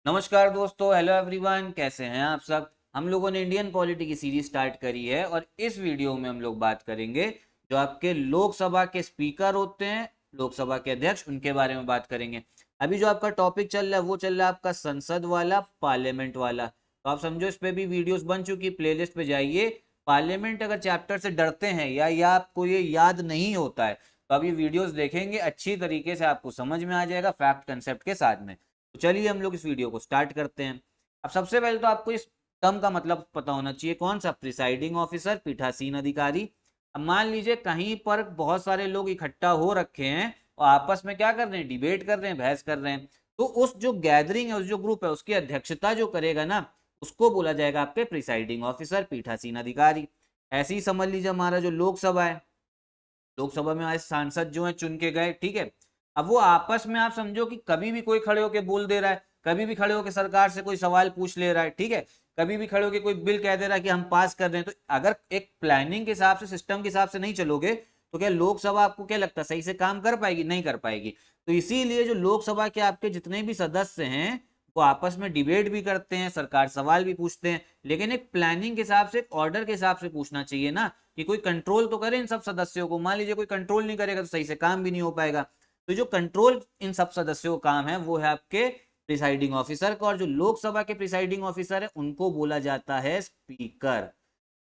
नमस्कार दोस्तों, hello everyone. कैसे हैं आप सब। हम लोगों ने इंडियन पॉलिटी की सीरीज स्टार्ट करी है और इस वीडियो में हम लोग बात करेंगे जो आपके लोकसभा के स्पीकर होते हैं, लोकसभा के अध्यक्ष, उनके बारे में बात करेंगे। अभी जो आपका टॉपिक चल रहा है वो चल रहा है आपका संसद वाला, पार्लियामेंट वाला। तो आप समझो इस पे भी वीडियोस बन चुकी, प्लेलिस्ट पे जाइए। पार्लियामेंट अगर चैप्टर से डरते हैं या आपको ये याद नहीं होता है तो आप ये वीडियोस देखेंगे, अच्छी तरीके से आपको समझ में आ जाएगा फैक्ट कंसेप्ट के साथ में। तो चलिए हम लोग इस वीडियो को स्टार्ट करते हैं। अब सबसे पहले तो आपको इस टर्म का मतलब पता होना चाहिए, कौन सा, प्रिसाइडिंग ऑफिसर, पीठासीन अधिकारी। अब मान लीजिए कहीं पर बहुत सारे लोग इकट्ठा हो रखे हैं और आपस में क्या कर रहे हैं, डिबेट कर रहे हैं, बहस कर रहे हैं। तो उस जो गैदरिंग है, उस जो ग्रुप है, उसकी अध्यक्षता जो करेगा ना, उसको बोला जाएगा आपके प्रिसाइडिंग ऑफिसर, पीठासीन अधिकारी। ऐसे ही समझ लीजिए हमारा जो लोकसभा है, लोकसभा में आज सांसद जो है चुन के गए, ठीक है। अब वो आपस में आप समझो कि कभी भी कोई खड़े होकर बोल दे रहा है, कभी भी खड़े होकर सरकार से कोई सवाल पूछ ले रहा है, ठीक है। कभी भी खड़े होकर कोई बिल कह दे रहा है कि हम पास कर रहे हैं। तो अगर एक प्लानिंग के हिसाब से, सिस्टम के हिसाब से नहीं चलोगे तो क्या लोकसभा, आपको क्या लगता है, सही से काम कर पाएगी? नहीं कर पाएगी। तो इसीलिए जो लोकसभा के आपके जितने भी सदस्य हैं वो आपस में डिबेट भी करते हैं, सरकार सवाल भी पूछते हैं, लेकिन एक प्लानिंग के हिसाब से, एक ऑर्डर के हिसाब से पूछना चाहिए ना, कि कोई कंट्रोल तो करे इन सब सदस्यों को। मान लीजिए कोई कंट्रोल नहीं करेगा तो सही से काम भी नहीं हो पाएगा। तो जो कंट्रोल इन सब सदस्यों का काम है वो है आपके प्रिसाइडिंग ऑफिसर का। और जो लोकसभा के प्रिसाइडिंग ऑफिसर है उनको बोला जाता है स्पीकर।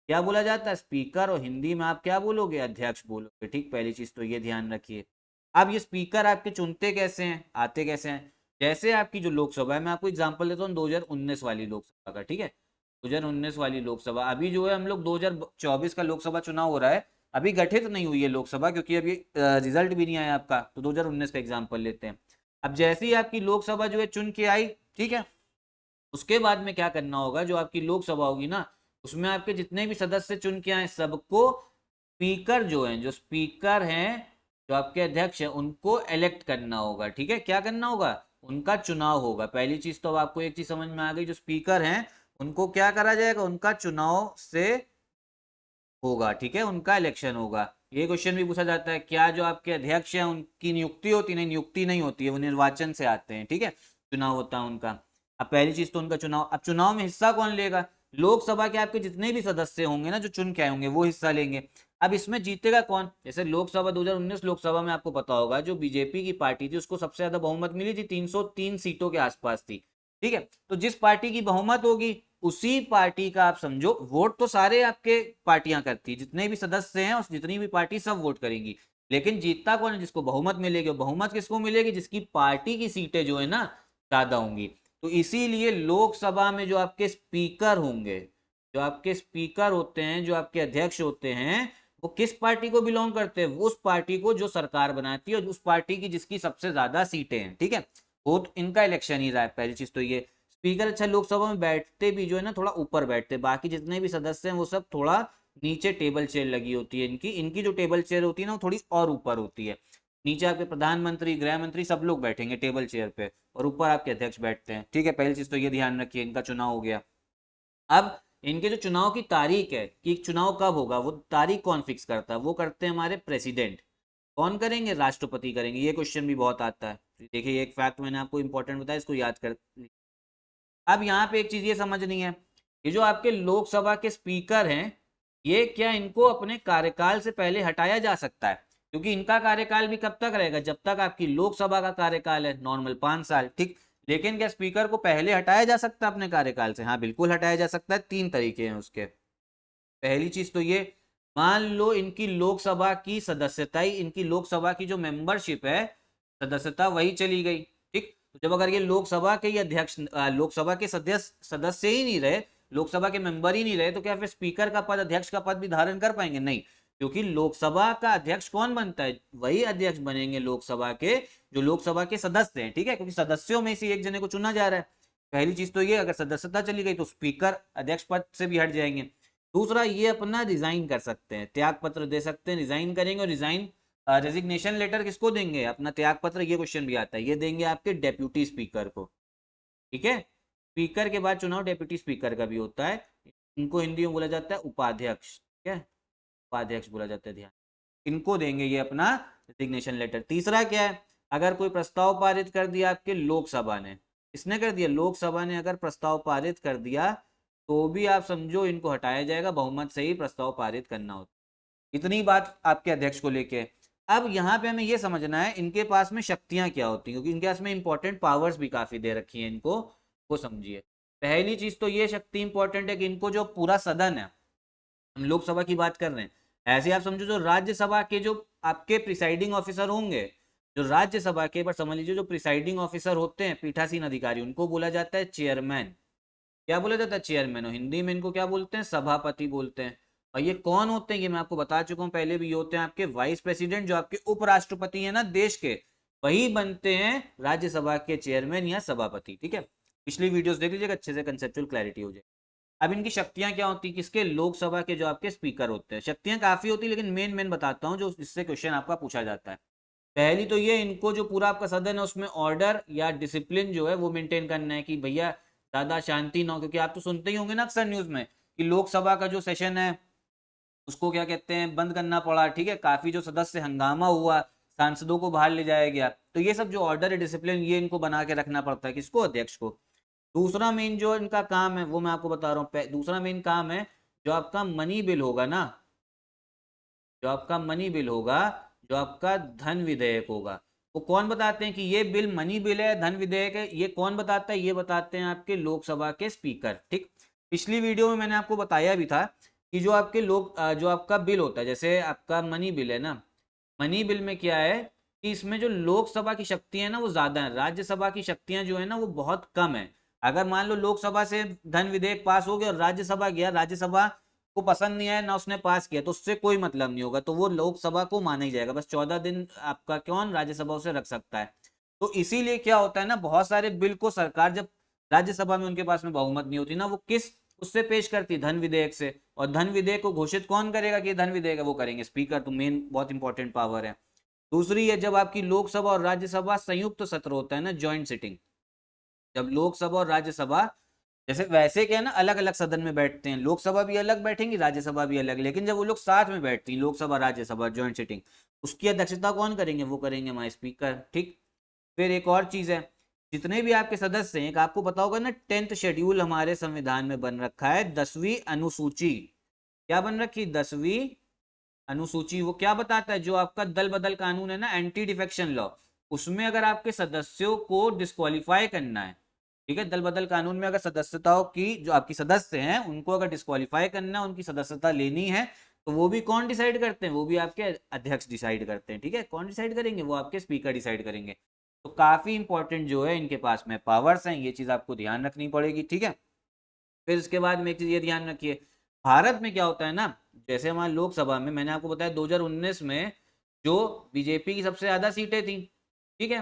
क्या बोला जाता है? स्पीकर। और हिंदी में आप क्या बोलोगे? अध्यक्ष बोलोगे। ठीक, पहली चीज तो ये ध्यान रखिए। अब ये स्पीकर आपके चुनते कैसे हैं, आते कैसे हैं? जैसे आपकी जो लोकसभा है, मैं आपको एग्जांपल देता हूँ 2019 वाली लोकसभा का, ठीक है। 2019 वाली लोकसभा, अभी जो है हम लोग 2024 का लोकसभा चुनाव हो रहा है। अभी गठित नहीं हुई है लोकसभा क्योंकि अभी रिजल्ट भी नहीं आया आपका। तो 2019 का एग्जांपल लेते हैं। अब जैसे ही आपकी लोकसभा जो है चुन के आई, ठीक है, उसके बाद में क्या करना होगा, जो आपकी लोकसभा होगी ना, उसमें आपके जितने भी सदस्य चुन के आए सबको स्पीकर जो है, जो स्पीकर हैं, जो आपके अध्यक्ष हैं, उनको इलेक्ट करना होगा। ठीक है, क्या करना होगा? उनका चुनाव होगा। पहली चीज तो अब आपको एक चीज समझ में आ गई, जो स्पीकर हैं उनको क्या करा जाएगा, उनका चुनाव से होगा, ठीक है, उनका इलेक्शन होगा। ये क्वेश्चन भी पूछा जाता है, क्या जो आपके अध्यक्ष हैं उनकी नियुक्ति होती? नहीं, नियुक्ति नहीं होती है, वो निर्वाचन से आते हैं, ठीक है, चुनाव होता है उनका। अब पहली चीज तो उनका चुनाव। अब चुनाव में हिस्सा कौन लेगा? लोकसभा के आपके जितने भी सदस्य होंगे ना, जो चुन के आए होंगे, वो हिस्सा लेंगे। अब इसमें जीतेगा कौन? जैसे लोकसभा 2019 लोकसभा में आपको पता होगा, जो बीजेपी की पार्टी थी उसको सबसे ज्यादा बहुमत मिली थी, 303 सीटों के आसपास थी, ठीक है। तो जिस पार्टी की बहुमत होगी उसी पार्टी का, आप समझो, वोट तो सारे आपके पार्टियां करती है, जितने भी सदस्य हैं और जितनी भी पार्टी सब वोट करेंगी, लेकिन जीतता कौन है? जिसको बहुमत मिलेगी। बहुमत किसको मिलेगी? जिसकी पार्टी की सीटें जो है ना ज्यादा होंगी। तो इसीलिए लोकसभा में जो आपके स्पीकर होंगे, जो आपके स्पीकर होते हैं, जो आपके अध्यक्ष होते हैं, वो किस पार्टी को बिलोंग करते हैं? वो उस पार्टी को जो सरकार बनाती है और उस पार्टी की जिसकी सबसे ज्यादा सीटें हैं, ठीक है। वो तो इनका इलेक्शन ही रहा है, पहली चीज तो ये। स्पीकर, अच्छा, लोकसभा में बैठते भी जो है ना थोड़ा ऊपर बैठते हैं, बाकी जितने भी सदस्य हैं वो सब थोड़ा नीचे, टेबल चेयर लगी होती है इनकी। इनकी जो टेबल चेयर होती है ना वो थोड़ी और ऊपर होती है। नीचे आपके प्रधानमंत्री, गृह मंत्री सब लोग बैठेंगे टेबल चेयर पे, और ऊपर आपके अध्यक्ष बैठते हैं, ठीक है। पहली चीज तो ये ध्यान रखिए, इनका चुनाव हो गया। अब इनके जो चुनाव की तारीख है कि चुनाव कब होगा, वो तारीख कौन फिक्स करता है? वो करते हैं हमारे प्रेसिडेंट। कौन करेंगे? राष्ट्रपति करेंगे। ये क्वेश्चन भी बहुत आता है। देखिए, एक फैक्ट मैंने आपको इंपॉर्टेंट बताया, इसको याद कर। अब यहाँ पे एक चीज ये समझनी है, ये जो आपके लोकसभा के स्पीकर हैं, ये क्या इनको अपने कार्यकाल से पहले हटाया जा सकता है? क्योंकि इनका कार्यकाल भी कब तक रहेगा? जब तक आपकी लोकसभा का कार्यकाल है, नॉर्मल 5 साल, ठीक। लेकिन क्या स्पीकर को पहले हटाया जा सकता है अपने कार्यकाल से? हाँ, बिल्कुल हटाया जा सकता है। 3 तरीके हैं उसके। पहली चीज तो ये, मान लो इनकी लोकसभा की सदस्यता ही, इनकी लोकसभा की जो मेंबरशिप है, सदस्यता वही चली गई, ठीक। तो जब अगर ये लोकसभा के ही अध्यक्ष, लोकसभा के सदस्य सदस्य ही नहीं रहे, लोकसभा के मेंबर ही नहीं रहे, तो क्या फिर स्पीकर का पद, अध्यक्ष का पद भी धारण कर पाएंगे? नहीं। क्योंकि लोकसभा का अध्यक्ष कौन बनता है? वही अध्यक्ष बनेंगे लोकसभा के, जो लोकसभा के सदस्य हैं, ठीक है, क्योंकि सदस्यों में से एक जने को चुना जा रहा है। पहली चीज तो ये, अगर सदस्यता चली गई तो स्पीकर अध्यक्ष पद से भी हट जाएंगे। दूसरा, ये अपना रिजाइन कर सकते हैं, त्याग पत्र दे सकते हैं, रिजाइन करेंगे। और रिजाइन, रेजिग्नेशन लेटर किसको देंगे? अपना त्याग पत्र, ये क्वेश्चन भी आता है, ये देंगे आपके डेप्यूटी स्पीकर को, ठीक है। स्पीकर के बाद चुनाव डेप्यूटी स्पीकर का भी होता है। इनको हिंदी में बोला जाता है उपाध्यक्ष, ठीक है, उपाध्यक्ष बोला जाता है, ध्यान। इनको देंगे ये अपना रेजिग्नेशन लेटर। तीसरा क्या है, अगर कोई प्रस्ताव पारित कर दिया आपके लोकसभा ने, इसने कर दिया, लोकसभा ने अगर प्रस्ताव पारित कर दिया तो भी आप समझो इनको हटाया जाएगा, बहुमत से ही प्रस्ताव पारित करना होता। इतनी बात आपके अध्यक्ष को लेके। अब यहाँ पे हमें ये समझना है इनके पास में शक्तियां क्या होती हैं, क्योंकि इनके पास में इंपॉर्टेंट पावर्स भी काफी दे रखी हैं इनको, वो समझिए। पहली चीज तो ये शक्ति इंपॉर्टेंट है कि इनको जो पूरा सदन है, हम लोकसभा की बात कर रहे हैं, ऐसे आप समझो जो राज्यसभा के जो आपके प्रिसाइडिंग ऑफिसर होंगे, जो राज्यसभा के, पर समझ लीजिए जो प्रिसाइडिंग ऑफिसर होते हैं, पीठासीन अधिकारी, उनको बोला जाता है चेयरमैन। क्या बोला जाता है? चेयरमैन। और हिंदी में इनको क्या बोलते हैं? सभापति बोलते हैं। और ये कौन होते हैं? ये मैं आपको बता चुका हूं पहले भी, ये होते हैं आपके वाइस प्रेसिडेंट, जो आपके उपराष्ट्रपति है ना देश के, वही बनते हैं राज्यसभा के चेयरमैन या सभापति। ठीक है, पिछली वीडियोस देख लीजिएगा, अच्छे से कंसेप्चुअल क्लैरिटी हो जाए। अब इनकी शक्तियां क्या होती है? किसके? लोकसभा के जो आपके स्पीकर होते हैं। शक्तियां काफी होती है, लेकिन मेन मेन बताता हूं जो इससे क्वेश्चन आपका पूछा जाता है। पहली तो ये, इनको जो पूरा आपका सदन है उसमें ऑर्डर या डिसिप्लिन जो है वो मेंटेन करना है, कि भैया ज्यादा शांति ना हो। क्योंकि आप तो सुनते ही होंगे ना अक्सर न्यूज में कि लोकसभा का जो सेशन है उसको क्या कहते हैं, बंद करना पड़ा। ठीक है, काफी जो सदस्य हंगामा हुआ, सांसदों को बाहर ले जाया गया। तो ये सब जो ऑर्डर है, डिसिप्लिन, ये इनको बना के रखना पड़ता है। किसको? अध्यक्ष को। दूसरा मेन जो इनका काम है वो मैं आपको बता रहा हूँ। दूसरा मेन काम है, जो आपका मनी बिल होगा ना, जो आपका मनी बिल होगा, जो आपका धन विधेयक होगा, वो कौन बताते हैं कि ये बिल मनी बिल है, धन विधेयक है? ये कौन बताता है? ये बताते हैं आपके लोकसभा के स्पीकर। ठीक, पिछली वीडियो में मैंने आपको बताया भी था कि जो आपके जो आपका बिल होता है, जैसे आपका मनी बिल है ना, मनी बिल में क्या है कि इसमें जो लोकसभा की शक्तियां है ना वो ज्यादा है, राज्यसभा की शक्तियां जो है ना वो बहुत कम है। अगर मान लो लोकसभा से धन विधेयक पास हो गया और राज्यसभा गया, राज्यसभा को पसंद नहीं आया ना, उसने पास किया, तो उससे कोई मतलब नहीं होगा, तो वो लोकसभा को माना ही जाएगा। बस 14 दिन आपका कौन राज्यसभा उसे रख सकता है। तो इसीलिए क्या होता है ना, बहुत सारे बिल को सरकार जब राज्यसभा में उनके पास में बहुमत नहीं होती ना, वो किस उससे पेश करती? धन विधेयक से। और धन विधेयक को घोषित कौन करेगा कि धन विधेयक है? वो करेंगे स्पीकर। तो मेन बहुत इंपॉर्टेंट पावर है। दूसरी है, जब आपकी लोकसभा और राज्यसभा संयुक्त सत्र होता है ना, ज्वाइंट सिटिंग, जब लोकसभा और राज्यसभा, जैसे वैसे क्या है ना, अलग अलग सदन में बैठते हैं, लोकसभा भी अलग बैठेंगी, राज्यसभा भी अलग, लेकिन जब वो लोग साथ में बैठती हैं, लोकसभा राज्यसभा ज्वाइंट सिटिंग, उसकी अध्यक्षता कौन करेंगे? वो करेंगे हमारे स्पीकर। ठीक, फिर एक और चीज है, जितने भी आपके सदस्य हैं, एक आपको पता होगा ना, 10th शेड्यूल हमारे संविधान में बन रखा है, 10वीं अनुसूची। क्या बन रखी? 10वीं अनुसूची। वो क्या बताता है? जो आपका दल बदल कानून है ना, एंटी डिफेक्शन लॉ, उसमें अगर आपके सदस्यों को डिस्क्वालीफाई करना है, ठीक है, दल बदल कानून में अगर सदस्यताओं की, जो आपकी सदस्य हैं उनको अगर डिस्क्वालीफाई करना है, उनकी सदस्यता लेनी है, तो वो भी कौन डिसाइड करते हैं? वो भी आपके अध्यक्ष डिसाइड करते हैं। ठीक है, कौन डिसाइड करेंगे? वो आपके स्पीकर डिसाइड करेंगे। तो काफी इंपॉर्टेंट जो है इनके पास में पावर्स हैं, ये चीज आपको ध्यान रखनी पड़ेगी। ठीक है, फिर इसके बाद में एक चीज ये ध्यान रखिए, भारत में क्या होता है ना, जैसे हमारे लोकसभा में मैंने आपको बताया 2019 में जो बीजेपी की सबसे ज्यादा सीटें थी, ठीक है,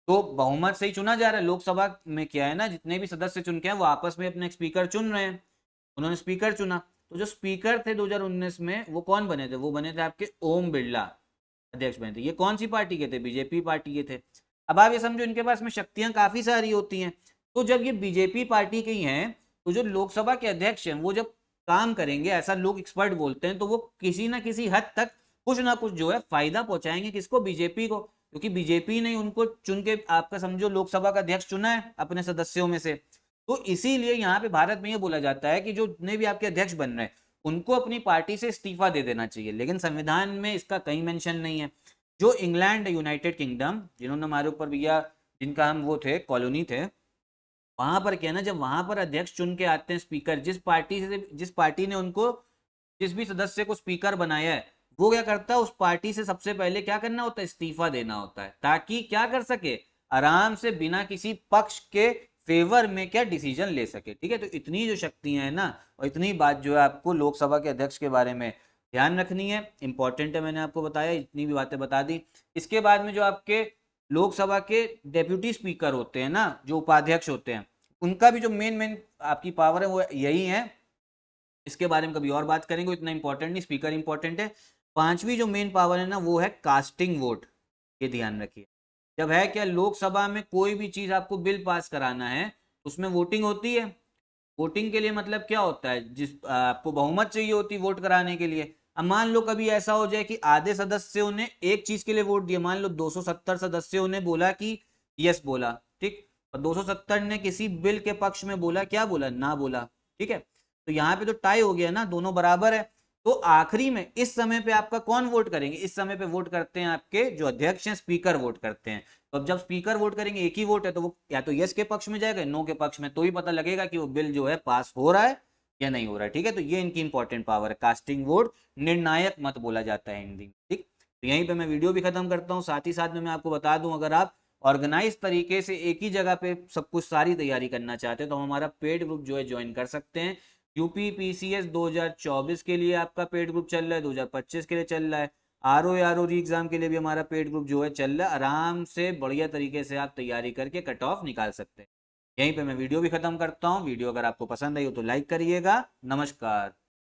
तो बहुमत से ही चुना जा रहा है। लोकसभा में क्या है ना, जितने भी सदस्य चुन के हैं वो आपस में अपने स्पीकर चुन रहे हैं, उन्होंने स्पीकर चुना। तो जो स्पीकर थे 2019 में, वो कौन बने थे? वो बने थे आपके ओम बिरला, अध्यक्ष बने थे। ये कौन सी पार्टी के थे? बीजेपी पार्टी के थे। अब आप ये समझो इनके पास में शक्तियां काफी सारी होती हैं। तो जब ये बीजेपी पार्टी के ही हैं, तो जो लोकसभा के अध्यक्ष हैं वो जब काम करेंगे, ऐसा लोग एक्सपर्ट बोलते हैं, तो वो किसी ना किसी हद तक कुछ ना कुछ जो है फायदा पहुंचाएंगे। किसको? बीजेपी को, क्योंकि बीजेपी ने उनको चुन के आपका समझो लोकसभा का अध्यक्ष चुना है अपने सदस्यों में से। तो इसीलिए यहाँ पे भारत में ये बोला जाता है कि जो जितने भी आपके अध्यक्ष बन रहे हैं उनको अपनी पार्टी से इस्तीफा दे देना चाहिए, लेकिन संविधान में इसका कहीं मेंशन नहीं है। जो इंग्लैंड, यूनाइटेड किंगडम, जिन्होंने हमारे ऊपर भैया, जिनका हम वो थे, कॉलोनी थे, वहां पर क्या है ना, जब वहां पर अध्यक्ष चुन के आते हैं स्पीकर, जिस पार्टी ने उनको, जिस भी सदस्य को स्पीकर बनाया है, वो क्या करता है, उस पार्टी से सबसे पहले क्या करना होता है? इस्तीफा देना होता है, ताकि क्या कर सके, आराम से बिना किसी पक्ष के फेवर में क्या डिसीजन ले सके। ठीक है, तो इतनी जो शक्तियां हैं ना, और इतनी बात जो है आपको लोकसभा के अध्यक्ष के बारे में ध्यान रखनी है, इंपॉर्टेंट है, मैंने आपको बताया, इतनी भी बातें बता दी। इसके बाद में जो आपके लोकसभा के डेप्यूटी स्पीकर होते हैं ना, जो उपाध्यक्ष होते हैं, उनका भी जो मेन मेन आपकी पावर है वो यही है। इसके बारे में कभी और बात करेंगे, इतना इंपॉर्टेंट नहीं, स्पीकर इंपॉर्टेंट है। पांचवी जो मेन पावर है ना वो है कास्टिंग वोट। ये ध्यान रखिए, जब है क्या, लोकसभा में कोई भी चीज आपको बिल पास कराना है, उसमें वोटिंग होती है। वोटिंग के लिए मतलब क्या होता है, जिस आपको बहुमत चाहिए होती है वोट कराने के लिए। अब मान लो कभी ऐसा हो जाए कि आधे सदस्यों ने एक चीज के लिए वोट दिया, मान लो 270 सदस्यों ने बोला कि यस बोला, ठीक, और 270 ने किसी बिल के पक्ष में बोला, क्या बोला, ना बोला। ठीक है, तो यहाँ पे तो टाई हो गया ना, दोनों बराबर है। तो आखिरी में इस समय पे आपका कौन वोट करेंगे, इस समय पे वोट करते हैं आपके जो अध्यक्ष हैं, स्पीकर वोट करते हैं। तो अब जब स्पीकर वोट करेंगे, एक ही वोट है, तो वो या तो यस के पक्ष में जाएगा, नो के पक्ष में, तो ही पता लगेगा कि वो बिल जो है पास हो रहा है या नहीं हो रहा है। ठीक है, तो ये इनकी इंपॉर्टेंट पावर है, कास्टिंग वोट, निर्णायक मत बोला जाता है हिंदी में। ठीक, तो यहीं पे मैं वीडियो भी खत्म करता हूँ। साथ ही साथ में मैं आपको बता दूं, अगर आप ऑर्गेनाइज तरीके से एक ही जगह पे सब कुछ सारी तैयारी करना चाहते हैं तो हमारा पेड ग्रुप जो है ज्वाइन कर सकते हैं। यूपी पीसीएस 2024 के लिए आपका पेड ग्रुप चल रहा है, 2025 के लिए चल रहा है, आर ओ री एग्जाम के लिए भी हमारा पेड ग्रुप जो है चल रहा है। आराम से बढ़िया तरीके से आप तैयारी करके कट ऑफ निकाल सकते हैं। यहीं पे मैं वीडियो भी खत्म करता हूँ। वीडियो अगर आपको पसंद आई हो तो लाइक करिएगा। नमस्कार।